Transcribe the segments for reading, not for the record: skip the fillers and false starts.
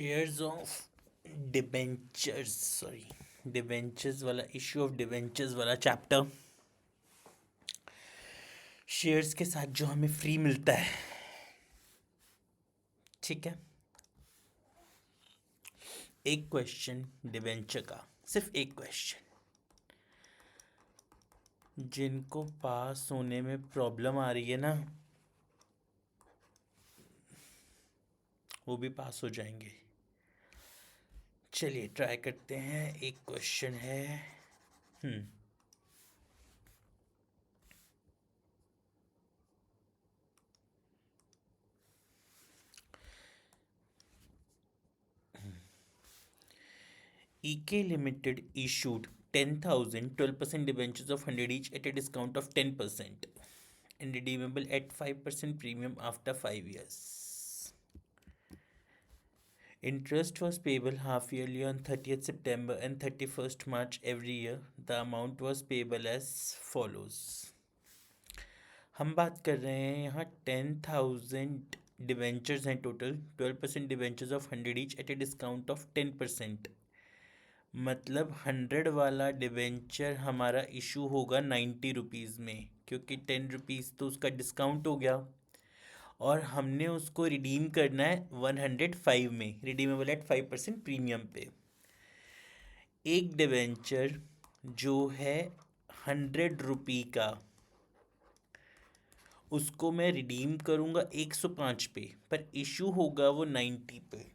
Shares of debentures, sorry, debentures वाला issue of debentures वाला chapter. Shares के साथ जो हमें फ्री मिलता है, ठीक है। एक क्वेश्चन डिबेंचर का, सिर्फ एक क्वेश्चन। जिनको पास होने में प्रॉब्लम आ रही है ना, वो भी पास हो जाएंगे। चलिए ट्राई करते हैं। एक क्वेश्चन है। हम्म EK Limited issued 10,000 12% debentures of 100 each at a discount of 10% and redeemable at 5% premium after 5 years. Interest was payable half yearly on 30th September and 31st March every year. The amount was payable as follows. हम बात कर रहे हैं यहाँ 10,000 debentures हैं total, 12% debentures of 100 each eight a discount of 10%। मतलब 100 वाला debenture हमारा इशू होगा 90 रुपीज़ में, क्योंकि 10 रुपीज़ तो उसका डिस्काउंट हो गया, और हमने उसको रिडीम करना है 105 में, रिडीमेबल एट 5% प्रीमियम पे। एक डिवेंचर जो है 100 रुपये का, उसको मैं रिडीम करूँगा 105 पे, पर इशू होगा वो 90 पे।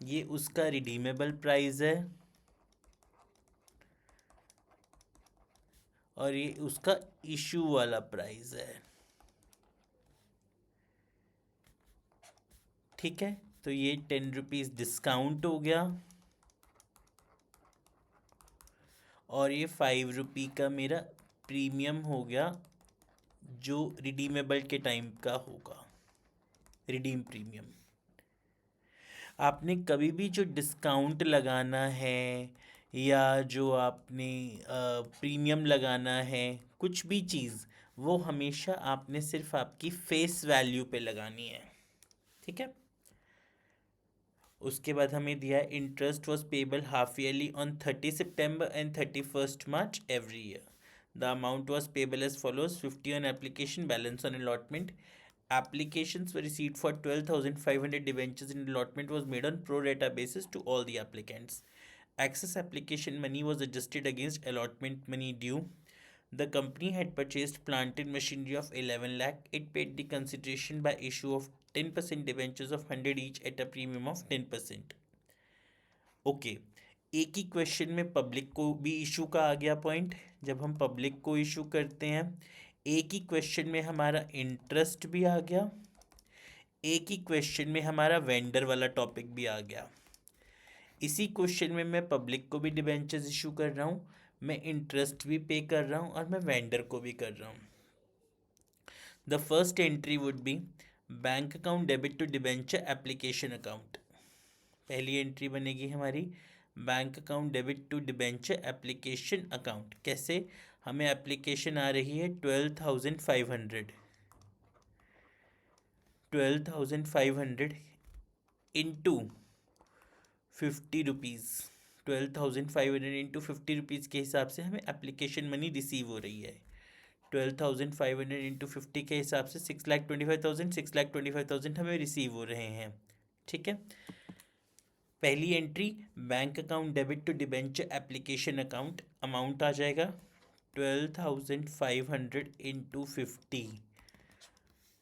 ये उसका रिडीमेबल प्राइस है और ये उसका इशू वाला प्राइस है, ठीक है। तो ये 10 रुपीज़ डिस्काउंट हो गया और ये 5 रुपये का मेरा प्रीमियम हो गया, जो रिडीमेबल के टाइम का होगा, रिडीम प्रीमियम। आपने कभी भी जो डिस्काउंट लगाना है या जो आपने प्रीमियम लगाना है, कुछ भी चीज़, वो हमेशा आपने सिर्फ आपकी फेस वैल्यू पे लगानी है, ठीक है। उसके बाद हमें दिया है interest was payable half yearly on 30 सितंबर and 31 March every year. The amount was payable as follows: 50 on application, balance on allotment. Applications were received for 12,500 debentures and allotment was made on pro rata basis to all the applicants. Excess application money was adjusted against allotment money due. The company had purchased plant and machinery of 11 lakh. It paid the consideration by issue of 10% debentures of 100 each at a premium of 10%. Okay, एक ही question में public को भी issue का आ गया point. जब हम public को issue करते हैं, एक ही क्वेश्चन में हमारा इंटरेस्ट भी आ गया, एक ही क्वेश्चन में हमारा वेंडर वाला टॉपिक भी आ गया। इसी क्वेश्चन में मैं पब्लिक को भी डिबेंचर्स इशू कर रहा हूँ, मैं इंटरेस्ट भी पे कर रहा हूँ और मैं वेंडर को भी कर रहा हूँ। The first entry would be bank account debit to debenture application account. पहली एंट्री बनेगी हमारी bank account debit to debenture application account. कैसे? हमें एप्लीकेशन आ रही है 12,500, 12,500 इंटू 50 रुपीज़, 12,500 इंटू 50 रुपीज़ के हिसाब से हमें एप्लीकेशन मनी रिसीव हो रही है। 12,500 इंटू 50 के हिसाब से 6,25,000, 6,25,000 हमें रिसीव हो रहे हैं, ठीक है। पहली entry bank account debit to debenture application account, amount आ जाएगा 12,500 इंटू 50,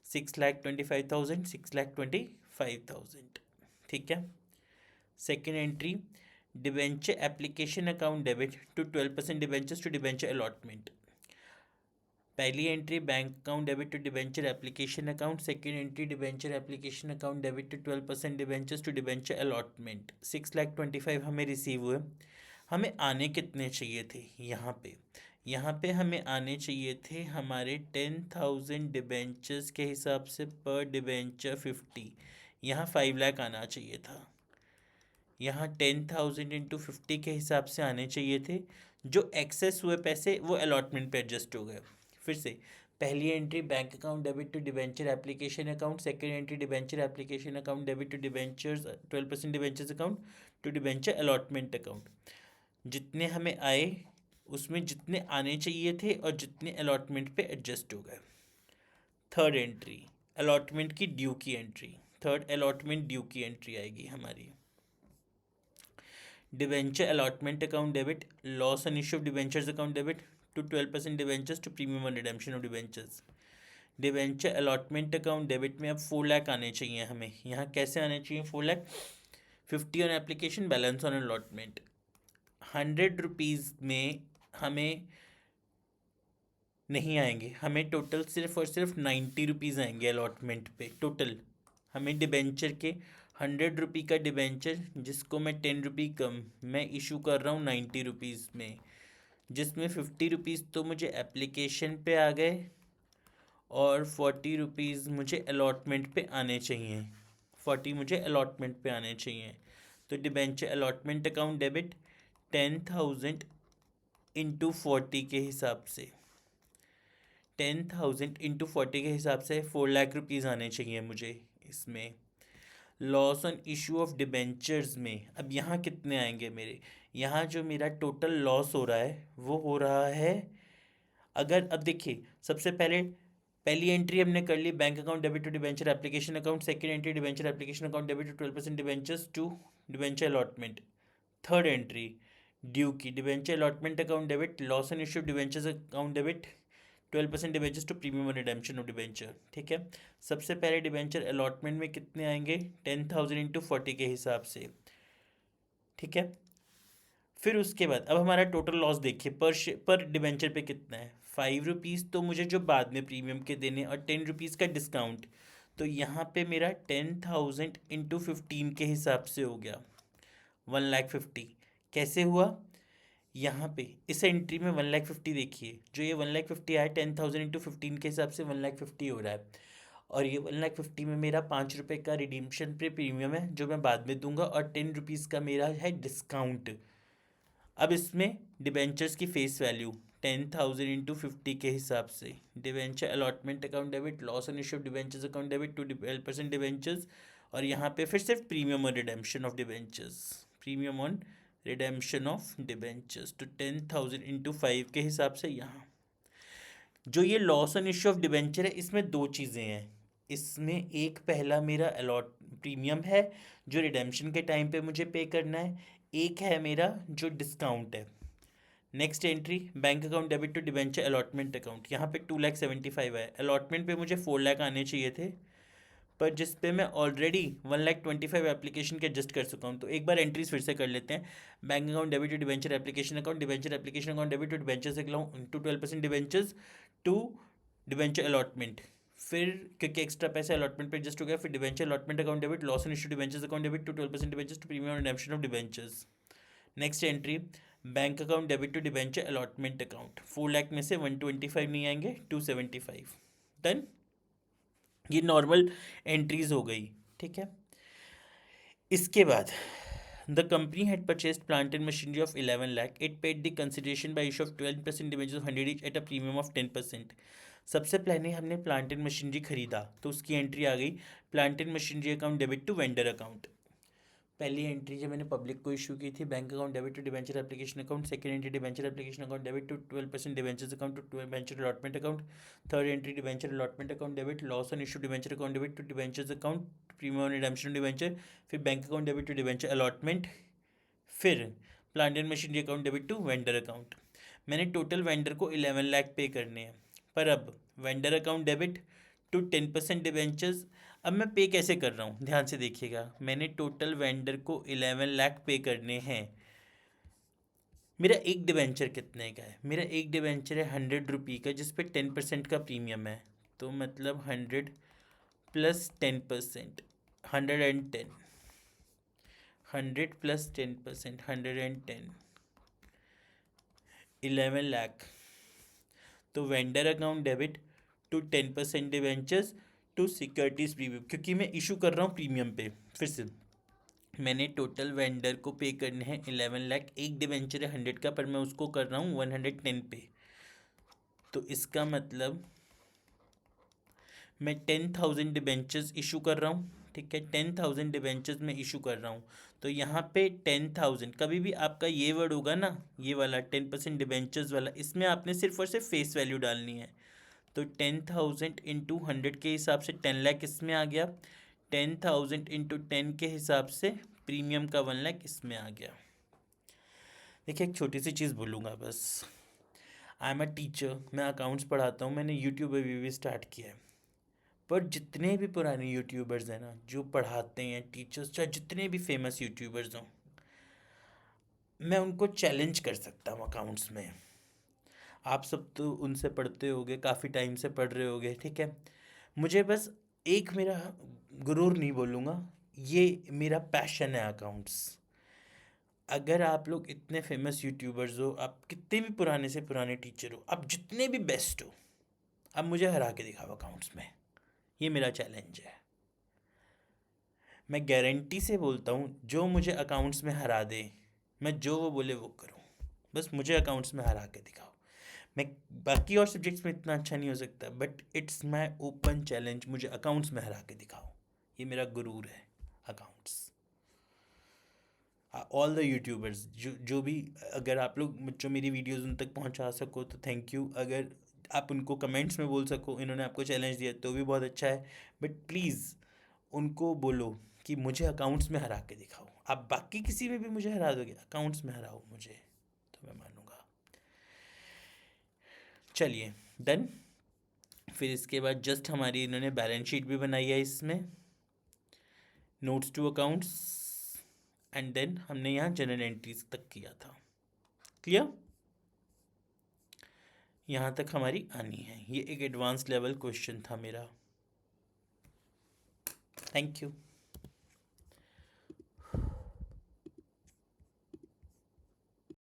6,25,000, 6,25,000, ठीक है। Second entry debenture application account debit to 12% debentures to debenture allotment. पहली entry bank account debit to debenture application account, second entry debenture application account debit to 12% debentures to debenture allotment. 6,25,000 हमें receive हुए। हमें आने कितने चाहिए थे यहाँ पे हमें आने चाहिए थे हमारे 10,000 डिबेंचर्स के हिसाब से पर डिबेंचर 50, यहाँ 5 लाख आना चाहिए था। यहाँ 10,000 इंटू 50 के हिसाब से आने चाहिए थे। जो एक्सेस हुए पैसे वो अलॉटमेंट पे एडजस्ट हो गए। फिर से पहली entry bank account debit to debenture application account, second entry debenture application account debit to debentures 12% debentures account to debenture allotment account. जितने हमें आए उसमें जितने आने चाहिए थे और जितने अलॉटमेंट पे एडजस्ट हो गए। थर्ड एंट्री अलॉटमेंट की ड्यू की एंट्री, थर्ड अलॉटमेंट ड्यू की एंट्री आएगी हमारी। Debenture allotment account debit, loss on issue of debentures account debit to 12% debentures to premium on redemption of debentures. Debenture allotment account debit में अब 4 लाख आने चाहिए हमें। यहाँ कैसे आने चाहिए 4 lakh? 50 on application, balance on allotment. 100 rupees में हमें नहीं आएंगे, हमें टोटल सिर्फ और सिर्फ 90 रुपीज़ आएंगे अलॉटमेंट पे टोटल। हमें डिबेंचर के 100 रुपये का डिबेंचर जिसको मैं 10 रुपये कम मैं इशू कर रहा हूँ 90 रुपीज़ में, जिसमें 50 रुपीज़ तो मुझे एप्लीकेशन पे आ गए और 40 रुपीज़ मुझे अलॉटमेंट पे आने चाहिए, 40 मुझे अलॉटमेंट पे आने चाहिए। तो debenture allotment account debit 10,000 into 40 के हिसाब से, 10,000 इंटू 40 के हिसाब से 4 लाख रुपीज़ आने चाहिए मुझे इसमें। Loss on issue of debentures में अब यहाँ कितने आएंगे मेरे? यहाँ जो मेरा टोटल लॉस हो रहा है वो हो रहा है, अगर अब देखिए सबसे पहले पहली एंट्री हमने कर ली bank account debit to debenture application account, second entry debenture application account debit to 12% debentures to debenture allotment. Third entry due की debenture allotment account debit, loss on issue debentures account debit 12% debentures to premium और redemption of debenture. ठीक है, सबसे पहले debenture allotment में कितने आएंगे? 10,000 into 40 के हिसाब से। ठीक है, फिर उसके बाद अब हमारा टोटल लॉस देखिए पर डिबेंचर पे कितना है? 5 रुपीज़ तो मुझे जो बाद में प्रीमियम के देने और 10 रुपीज़ का डिस्काउंट, तो यहाँ पे मेरा 10,000 इंटू 15 के हिसाब से हो गया 1,50,000। कैसे हुआ? यहाँ पे इस एंट्री में 1,50,000 देखिए, जो ये 1,50,000 आया 10,000 इंटू 15 के हिसाब से 1,50,000 हो रहा है, और ये 1,50,000 में मेरा 5 रुपये का रिडीम्पशन पे प्रीमियम है जो मैं बाद में दूंगा, और 10 रुपीज़ का मेरा है डिस्काउंट। अब इसमें डिबेंचर्स की फेस वैल्यू 10,000 इंटू 50 के हिसाब से, debenture allotment account debit, loss on issue of debentures account debit to 12% debentures, और यहाँ पे फिर सिर्फ प्रीमियम और redemption of debentures, premium on redemption of debentures तो 10,000 इंटू 5 के हिसाब से। यहाँ जो ये loss on issue of debenture है इसमें दो चीज़ें हैं, इसमें एक पहला मेरा अलॉट प्रीमियम है जो रिडेम्पशन के टाइम पे मुझे पे करना है, एक है मेरा जो डिस्काउंट है। Next entry bank account debit to debenture allotment account, यहाँ पे 2,75,000 है, अलॉटमेंट पे मुझे 4 लाख आने चाहिए थे, पर जिस पे मैं ऑलरेडी 1,25,000 एप्लीकेशन के एडजस्ट कर चुका हूँ। तो एक बार एंट्रीज फिर से कर लेते हैं। Bank account debit to debenture application account, debenture application account debit to debenture से to 12% debentures to debenture allotment, फिर क्योंकि एक्स्ट्रा पैसा अलॉटमेंट पे एडजस्ट हो गया, फिर debenture allotment account debit, loss in issue debentures account debit to 12% debentures to premium redemption of debentures. Next entry bank account debit to debenture allotment account, 4 lakh में से 125 नहीं आएंगे, 275। डन, ये नॉर्मल एंट्रीज हो गई। ठीक है, इसके बाद the company had purchased plant and machinery of 11 lakh, it paid the consideration bye issue of 12% debentures of 100 each at a premium of 10%। सबसे पहले हमने प्लांट एंड मशीनरी खरीदा तो उसकी एंट्री आ गई plant and machinery account debit to vendor account. पहली entry जब मैंने पब्लिक को इशू की थी bank account debit to debenture application account, second entry debenture application account debit to 12% debentures account to debenture allotment account, third entry debenture allotment account debit, loss on issue debenture account debit to debentures account premium redemption debenture, फिर bank account debit to debenture allotment, फिर plant and machinery account debit to vendor account. मैंने total vendor को 11 lakh pay करने हैं, पर अब vendor account debit to 10% debentures, अब मैं पे कैसे कर रहा हूँ ध्यान से देखिएगा, मैंने टोटल वेंडर को 11 लाख पे करने हैं। मेरा एक डिबेंचर कितने का है? मेरा एक डिबेंचर है 100 रुपये का जिस पे 10% का प्रीमियम है, तो मतलब 100 प्लस 10%, 110, 100 प्लस 10%, 110, 11 लाख। तो vendor account debit to 10% debentures to securities premium, क्योंकि मैं इशू कर रहा हूँ प्रीमियम पे। फिर से मैंने टोटल वेंडर को पे करने हैं 11 लाख, एक डिवेंचर है 100 का पर मैं उसको कर रहा हूँ 110 पे, तो इसका मतलब मैं 10,000 डिबेंचर्स इशू कर रहा हूँ, ठीक है, 10,000 डिबेंचर्स में इशू कर रहा हूँ। तो यहाँ पे 10,000, कभी भी आपका ये वर्ड होगा ना, ये वाला 10% डिबेंचर्स वाला, इसमें आपने सिर्फ और सिर्फ फेस वैल्यू डालनी है। तो 10,000 इंटू 100 के हिसाब से 10 लाख इसमें आ गया, 10,000 इंटू 10 के हिसाब से प्रीमियम का 1 लाख इसमें आ गया। देखिए एक छोटी सी चीज़ बोलूँगा बस, आई एम अ टीचर, मैं अकाउंट्स पढ़ाता हूँ, मैंने यूट्यूब अभी भी स्टार्ट किया है। पर जितने भी पुराने यूट्यूबर्स हैं ना जो पढ़ाते हैं, टीचर्स, चाहे जितने भी फेमस यूट्यूबर्स हों, मैं उनको चैलेंज कर सकता हूँ अकाउंट्स में। आप सब तो उनसे पढ़ते होगे, काफ़ी टाइम से पढ़ रहे होगे, ठीक है। मुझे बस एक मेरा गुरूर नहीं बोलूँगा, ये मेरा पैशन है अकाउंट्स। अगर आप लोग इतने फेमस यूट्यूबर्स हो, आप कितने भी पुराने से पुराने टीचर हो, आप जितने भी बेस्ट हो, आप मुझे हरा के दिखाओ अकाउंट्स में, ये मेरा चैलेंज है। मैं गारंटी से बोलता हूँ जो मुझे अकाउंट्स में हरा दे, मैं जो वो बोले वो करूँ, बस मुझे अकाउंट्स में हरा के दिखाओ। मैं बाकी और सब्जेक्ट्स में इतना अच्छा नहीं हो सकता, but it's my open challenge, मुझे अकाउंट्स में हरा के दिखाओ, ये मेरा गुरूर है अकाउंट्स। ऑल द यूट्यूबर्स जो भी, अगर आप लोग जो मेरी वीडियोज़ उन तक पहुंचा सको तो थैंक यू। अगर आप उनको कमेंट्स में बोल सको इन्होंने आपको चैलेंज दिया तो भी बहुत अच्छा है, बट प्लीज़ उनको बोलो कि मुझे अकाउंट्स में हरा के दिखाओ। आप बाकी किसी में भी मुझे हरा दोगे, अकाउंट्स में हराओ मुझे, तो मैं मानूंगा। चलिए डन। फिर इसके बाद जस्ट हमारी इन्होंने बैलेंस शीट भी बनाई है इसमें, notes to accounts, and then हमने यहाँ जनरल एंट्रीज तक किया था। क्लियर? यहाँ तक हमारी आनी है। ये एक एडवांस लेवल क्वेश्चन था मेरा। Thank you.